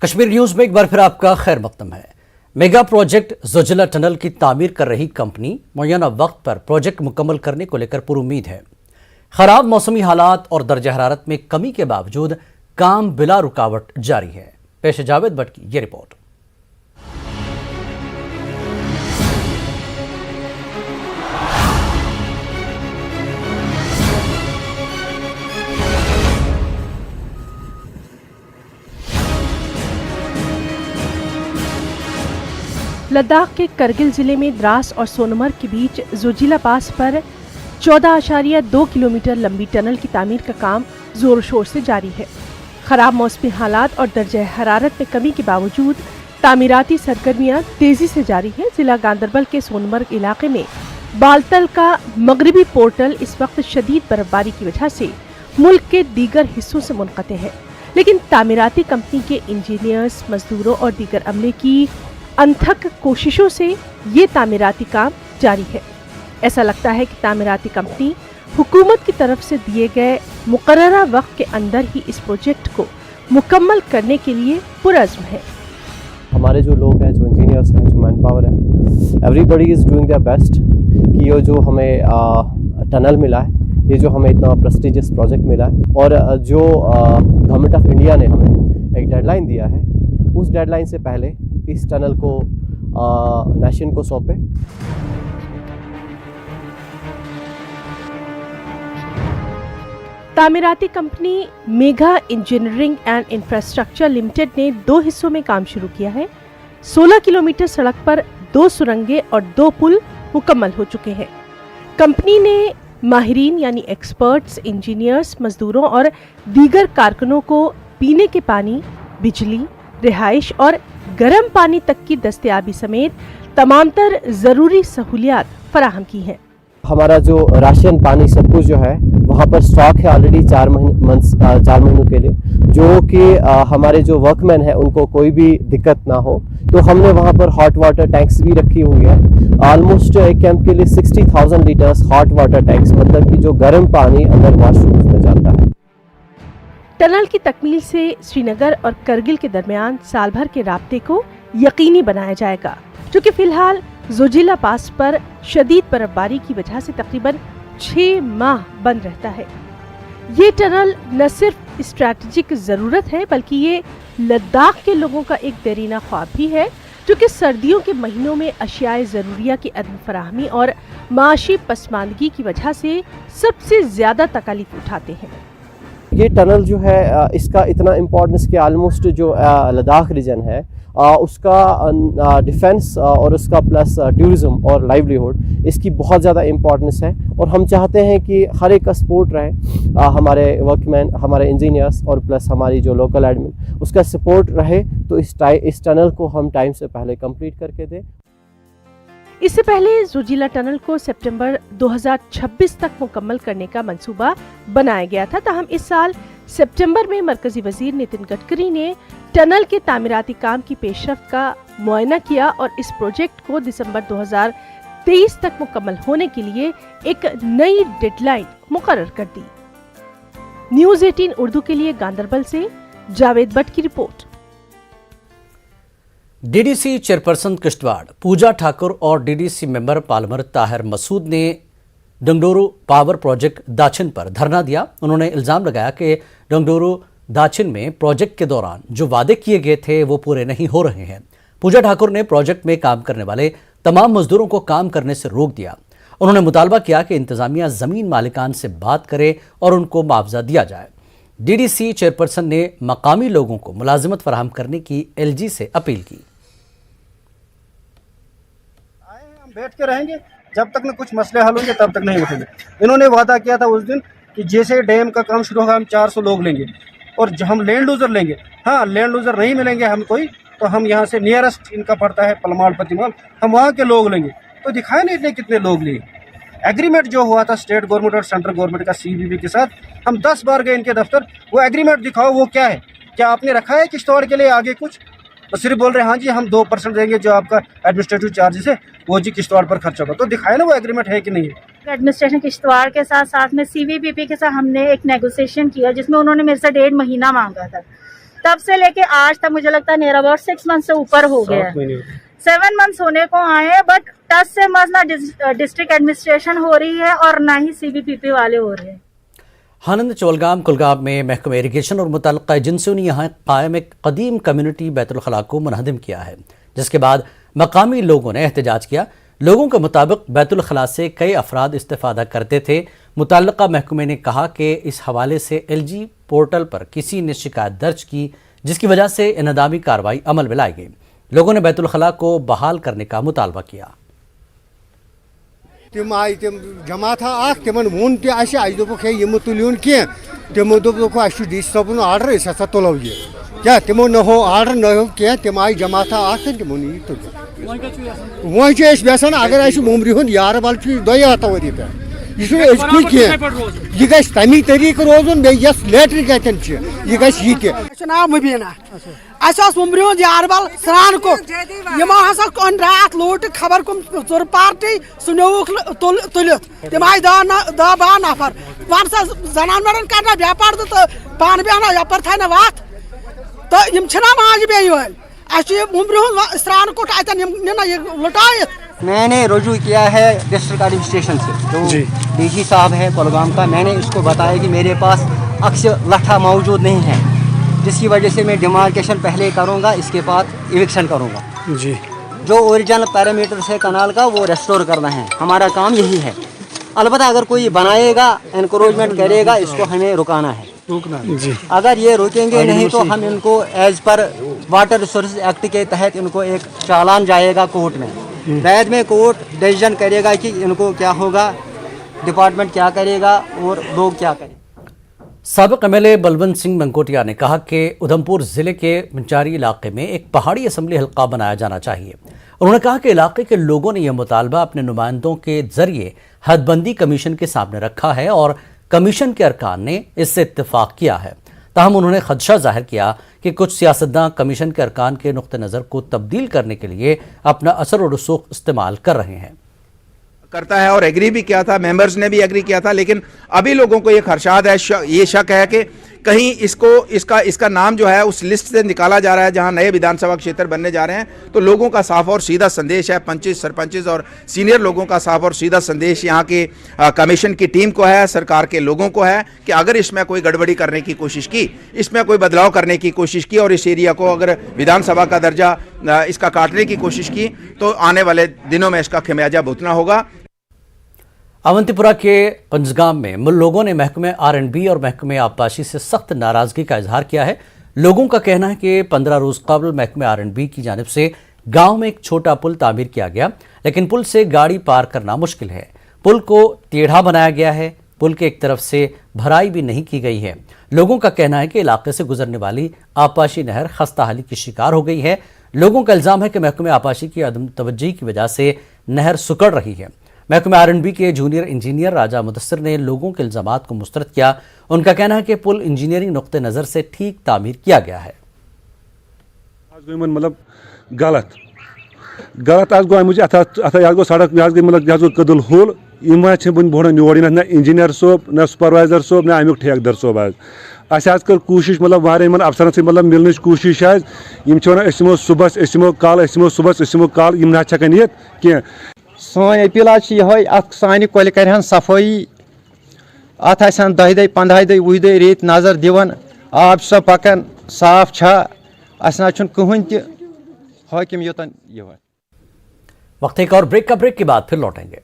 Kashmir news में एक बार फिर आपका खैर मकदम है। मेगा प्रोजेक्ट ज़ोजिला टनल की तामीर कर रही कंपनी मुय्यना वक्त पर प्रोजेक्ट मुकम्मल करने को लेकर पूरी उम्मीद है। खराब मौसमी हालात और दर्जा हरारत में कमी के बावजूद काम बिला रुकावट जारी है। पेश जावेद भट्ट की ये रिपोर्ट। लद्दाख के करगिल जिले में द्रास और सोनमर्ग के बीच ज़ोजिला पास पर 14.2 किलोमीटर लंबी टनल की तामीर का काम जोर शोर से जारी है। खराब मौसमी हालात और दर्जा हरारत में कमी के बावजूद तामीराती सरगर्मियां तेजी से जारी है। जिला गांदरबल के सोनमर्ग इलाके में बालतल का मगरबी पोर्टल इस वक्त शदीद बर्फबारी की वजह से मुल्क के दीगर हिस्सों से मुनक़ते है, लेकिन तामीराती कंपनी के इंजीनियर्स, मजदूरों और दीगर अमले की अनथक कोशिशों से ये तामीराती काम जारी है। ऐसा लगता है कि तामीराती कंपनी हुकूमत की तरफ से दिए गए मुकर्ररा वक्त के अंदर ही इस प्रोजेक्ट को मुकम्मल करने के लिए पुरज़्म है। हमारे जो लोग हैं, जो इंजीनियर्स हैं, जो मैन पावर है, everybody is doing their best कि ये जो हमें टनल मिला है, ये जो हमें इतना प्रेस्टिजियस प्रोजेक्ट मिला है और जो गवर्नमेंट ऑफ इंडिया ने हमें एक डेडलाइन दिया है, उस डेडलाइन से पहले इस टनल को नेशन को सौंपे। तामीराती company Megha engineering and infrastructure limited ने 2 हिस्सों में काम शुरू किया है। 16 किलोमीटर सड़क पर 2 सुरंगें और 2 पुल मुकम्मल हो चुके हैं। कंपनी ने माहिरीन यानी एक्सपर्ट्स, इंजीनियर्स, मजदूरों और दीगर कारकुनों को पीने के पानी, बिजली, रिहाइश और गर्म पानी तक की दस्तयाबी समेत तमाम तर जरूरी सहूलियात फराहम की हैं। हमारा जो राशन पानी सब कुछ जो है वहाँ पर स्टॉक है ऑलरेडी 4 महीनों के लिए, जो कि हमारे जो वर्कमैन है उनको कोई भी दिक्कत ना हो। तो हमने वहाँ पर हॉट वाटर टैंक्स भी रखी हुई है। ऑलमोस्ट एक कैंप के लिए 60,000 लीटर्स हॉट वाटर टैंक्स, मतलब कि जो गर्म पानी अंदर वॉशरूम में जाता है। टनल की तकमील से श्रीनगर और करगिल के दरमियान साल भर के राब्ते को यकीनी बनाया जाएगा, जो कि फिलहाल ज़ोजिला पास पर शदीद बर्फबारी की वजह से तकरीबन 6 माह बंद रहता है। ये टनल न सिर्फ स्ट्रैटेजिक जरूरत है, बल्कि ये लद्दाख के लोगों का एक देरीना ख्वाब भी है, जो कि सर्दियों के महीनों में अशियाए ज़रूरिया की अदम फराहमी और माशी पसमानदगी की वजह से सबसे ज्यादा तकालीफ उठाते हैं। ये टनल जो है इसका इतना इम्पोर्टेंस कि ऑलमोस्ट जो लद्दाख रीजन है उसका डिफेंस और उसका प्लस टूरिज़्म और लाइवलीहुड, इसकी बहुत ज़्यादा इम्पोर्टेंस है। और हम चाहते हैं कि हर एक का सपोर्ट रहे, हमारे वर्कमैन, हमारे इंजीनियर्स और प्लस हमारी जो लोकल एडमिन, उसका सपोर्ट रहे, तो इस टनल को हम टाइम से पहले कंप्लीट करके दें। इससे पहले ज़ोजिला टनल को सितंबर 2026 तक मुकम्मल करने का मंसूबा बनाया गया था। ताहम इस साल सितंबर में मरकजी वजीर नितिन गडकरी ने टनल के तामीराती काम की पेशरफ्त का मुआयना किया और इस प्रोजेक्ट को दिसंबर 2023 तक मुकम्मल होने के लिए एक नई डेडलाइन मुकर्रर कर दी। न्यूज़ 18 उर्दू के लिए गांदरबल से जावेद भट्ट की report. DDC chairperson Kishtwar Pooja Thakur और डीडीसी मेंबर पालमर ताहिर मसूद ने डंगडोरू पावर प्रोजेक्ट दाचिन पर धरना दिया। उन्होंने इल्जाम लगाया कि डंगडोरू दाचिन में प्रोजेक्ट के दौरान जो वादे किए गए थे वो पूरे नहीं हो रहे हैं। पूजा ठाकुर ने प्रोजेक्ट में काम करने वाले तमाम मजदूरों को काम करने से रोक दिया। उन्होंने मुतालबा किया कि इंतजामिया जमीन मालिकान से बात करे और उनको मुआवजा दिया जाए। डीडीसी चेयरपर्सन ने मकामी लोगों को मुलाजिमत फराहम करने की एलजी से अपील की। बैठ के रहेंगे जब तक न कुछ मसले हल होंगे तब तक नहीं उठेंगे। इन्होंने वादा किया था उस दिन कि जैसे डैम का काम शुरू होगा हम 400 लोग लेंगे और हम लैंड लूजर लेंगे। हाँ, लैंड लूजर नहीं मिलेंगे हम कोई, तो हम यहाँ से नियरेस्ट इनका पड़ता है पलमाल पतिमाल, हम वहाँ के लोग लेंगे। तो दिखाए नहीं इतने कितने लोग लिए। एग्रीमेंट जो हुआ था स्टेट गवर्नमेंट और सेंट्रल गवर्नमेंट का CBB के साथ, हम 10 बार गए इनके दफ्तर, वो एग्रीमेंट दिखाओ वो क्या है, क्या आपने रखा है किश्तवाड़ के लिए आगे कुछ? तो सिर्फ बोल रहे हैं हाँ जी हम 2% देंगे जो आपका एडमिनिस्ट्रेटिव चार्जेस है वो जी किश्तवाड़ पर खर्च होगा। तो दिखाए ना वो एग्रीमेंट है कि नहीं है। एडमिनिस्ट्रेशन किश्तवाड़ के साथ में CBBP के साथ हमने एक नेगोशिएशन किया जिसमें उन्होंने मेरे से 1.5 महीना मांगा था तब से लेके आज तक मुझे लगता है नियर अबाउट 6 मंथ से ऊपर हो गया है। 7 मंथ्स होने को आए, बट टच से मस ना डिस्ट्रिक्ट एडमिनिस्ट्रेशन हो रही है और ना ही CBPP वाले हो रहे हैं। हानंद चोलगाम कुलगाम में महकमा इरिगेशन और मुतल्लिका एजेंसियों ने यहाँ कायम एक कदीम कम्युनिटी बैतुल खला को मुनहदिम किया है, जिसके बाद मकामी लोगों ने एहतजाज किया। लोगों के मुताबिक बैतुल खला से कई अफराद इस्तेफादा करते थे। मुतल्लिका महकमे ने कहा कि इस हवाले से LG पोर्टल पर किसी ने शिकायत दर्ज की, जिसकी वजह से इनदामी कार्रवाई अमल में लाई गई। लोगों ने बैतुल खला को बहाल करने का मुतालबा किया। तिम आई तिम जमा था तिमन वोन दोपुक यम तुलियोन कह तिमो दोपुक DC साहबन आर्डर हसा तुलो ये क्या तिमो न हो आर्डर न हो कह तिम आई जमा था तिमो नी तुल वो यसान अगर मुमरी हुंद यार बल दो वरी पे यह कह यह तमी तरीक रोजन बे लेटर कतन यह नाव मुबीना मुमरी हुंद यार बल स्रान को यमो हसा अन रात लूट खबर कम चुर पार्टी सुनोक तुलित तम आई दह 12 नफर वन सा जनान मरन करना व्यापार तो पान बेहना यपर थ वत तो माज बे मुमरी हुंद स्रान को लुटात। मैंने रुजू किया है डिस्ट्रिक्ट एडमिनिस्ट्रेशन से, जो DC साहब है कुलगाम का। मैंने इसको बताया कि मेरे पास अक्सर लट्ठा मौजूद नहीं है, जिसकी वजह से मैं डिमार्केशन पहले करूंगा, इसके बाद इविक्शन करूंगा जी। जो ओरिजिनल पैरामीटर है कनाल का वो रेस्टोर करना है, हमारा काम यही है। अलबत्ता अगर कोई बनाएगा, एनकरेजमेंट करेगा, इसको हमें रुकाना है जी। अगर ये रुकेंगे नहीं तो हम इनको as per water resource act के तहत इनको एक चालान जाएगा कोर्ट में। बाद में कोर्ट डिसीजन करेगा कि इनको क्या होगा, डिपार्टमेंट क्या करेगा और लोग क्या करेंगे। साबिक MLA बलवंत सिंह मंकोटिया ने कहा कि उधमपुर जिले के मंचारी इलाके में एक पहाड़ी असम्बली हल्का बनाया जाना चाहिए। उन्होंने कहा कि इलाके के लोगों ने यह मुतालबा अपने नुमाइंदों के जरिए हदबंदी कमीशन के सामने रखा है और कमीशन के अरकान ने इससे इत्तेफाक किया है। ताहम उन्होंने खदशा जाहिर किया कि कुछ सियासतदान कमीशन के अरकान के नुक्ते नज़र को तब्दील करने के लिए अपना असर और रसूख इस्तेमाल कर रहे हैं। करता है और एग्री भी किया था, मेंबर्स ने भी एग्री किया था, लेकिन अभी लोगों को ये खदशात है, ये शक है कि कहीं इसका नाम जो है उस लिस्ट से निकाला जा रहा है जहां नए विधानसभा क्षेत्र बनने जा रहे हैं। तो लोगों का साफ और सीधा संदेश है, पंचिस सरपंचिस और सीनियर लोगों का साफ और सीधा संदेश यहाँ के कमीशन की टीम को है, सरकार के लोगों को है कि अगर इसमें कोई गड़बड़ी करने की कोशिश की, इसमें कोई बदलाव करने की कोशिश की और इस एरिया को अगर विधानसभा का दर्जा इसका काटने की कोशिश की तो आने वाले दिनों में इसका खमियाजा भुगतना होगा। अवंतीपुरा के पंजगाम में लोगों ने महकमे R&B और महकमे आबपाशी से सख्त नाराजगी का इजहार किया है। लोगों का कहना है कि 15 रोज कबल महकमे R&B की जानिब से गांव में एक छोटा पुल तामीर किया गया, लेकिन पुल से गाड़ी पार करना मुश्किल है। पुल को टेढ़ा बनाया गया है, पुल के एक तरफ से भराई भी नहीं की गई है। लोगों का कहना है कि इलाके से गुजरने वाली आबपाशी नहर खस्ताहाली की शिकार हो गई है। लोगों का इल्जाम है कि महकमे आबपाशी की अदम तवज्जुही की वजह से नहर सुकड़ रही है। महकमे R&B के जूनियर इंजीनियर राजा मुदस्सिर ने लोगों के इल्जामात को मुस्तरद किया। उनका कहना है कि पुल इंजीनियरिंग नुक्ते नज़र से ठीक तामीर किया गया है। मतलब गलत आज गो मुझे गो सड़क मतलब कदल होल यह बोहन योर ना इंजीनियर सोब ना सुपरवाइजर सोब ना अमुक ठेकेदार सोब आज कर कोशिश मतलब वारे अफसरन से मतलब मिलने कोशिश वन सुबह कल सुबह कल ना हेकान ये कह सोन अपील सान कल कर सफाई अत 10 दह 20 दह रेत नजर दिवन आब सो पकान साफ ना कहन तक हाकिम योतन। वक्त एक और ब्रेक के बाद फिर लौटेंगे।